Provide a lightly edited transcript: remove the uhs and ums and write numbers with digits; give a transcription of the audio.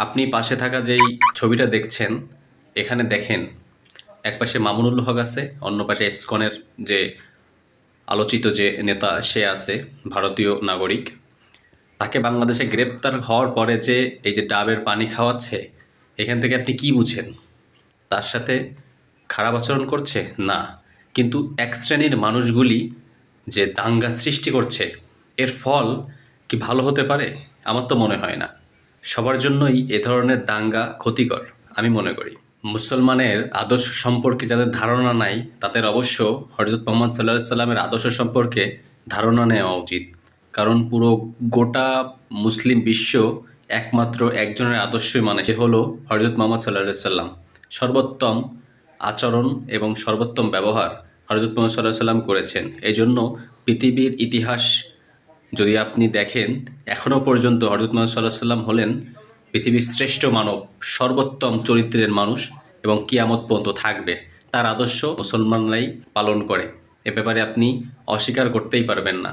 আপনি পাশে থাকা যেই ছবিটা দেখছেন, এখানে দেখেন একপাশে মামুনুল হক আছে, অন্য পাশে ইসকনের যে আলোচিত যে নেতা সে আছে, ভারতীয় নাগরিক। তাকে বাংলাদেশে গ্রেপ্তার হওয়ার পরে যে এই যে ডাবের পানি খাওয়াচ্ছে, এখান থেকে আপনি কি বুঝেন? তার সাথে খারাপ আচরণ করছে না, কিন্তু এক শ্রেণীর মানুষগুলি যে দাঙ্গা সৃষ্টি করছে, এর ফল কি ভালো হতে পারে? আমার তো মনে হয় না। সবার জন্যই এ ধরনের দাঙ্গা ক্ষতিকর আমি মনে করি। মুসলমানের আদর্শ সম্পর্কে যাদের ধারণা নাই, তাদের অবশ্য হযরত মুহাম্মদ সাল্লাল্লাহু আলাইহি সাল্লামের আদর্শ সম্পর্কে ধারণা নেওয়া উচিত। কারণ পুরো গোটা মুসলিম বিশ্ব একমাত্র একজনের আদর্শই মানে, সে হলো হযরত মুহাম্মদ সাল্লাল্লাহু আলাইহি সাল্লাম। সর্বোত্তম আচরণ এবং সর্বোত্তম ব্যবহার হযরত মুহাম্মদ সাল্লাল্লাহু আলাইহি সাল্লাম করেছেন। এই জন্য পৃথিবীর ইতিহাস যদি আপনি দেখেন, এখনও পর্যন্ত হযরত মুহাম্মদ সাল্লাল্লাহু আলাইহি সাল্লাম হলেন পৃথিবীর শ্রেষ্ঠ মানব, সর্বোত্তম চরিত্রের মানুষ এবং কিয়ামত পর্যন্ত থাকবে। তার আদর্শ মুসলমানরাই পালন করে, এ ব্যাপারে আপনি অস্বীকার করতেই পারবেন না।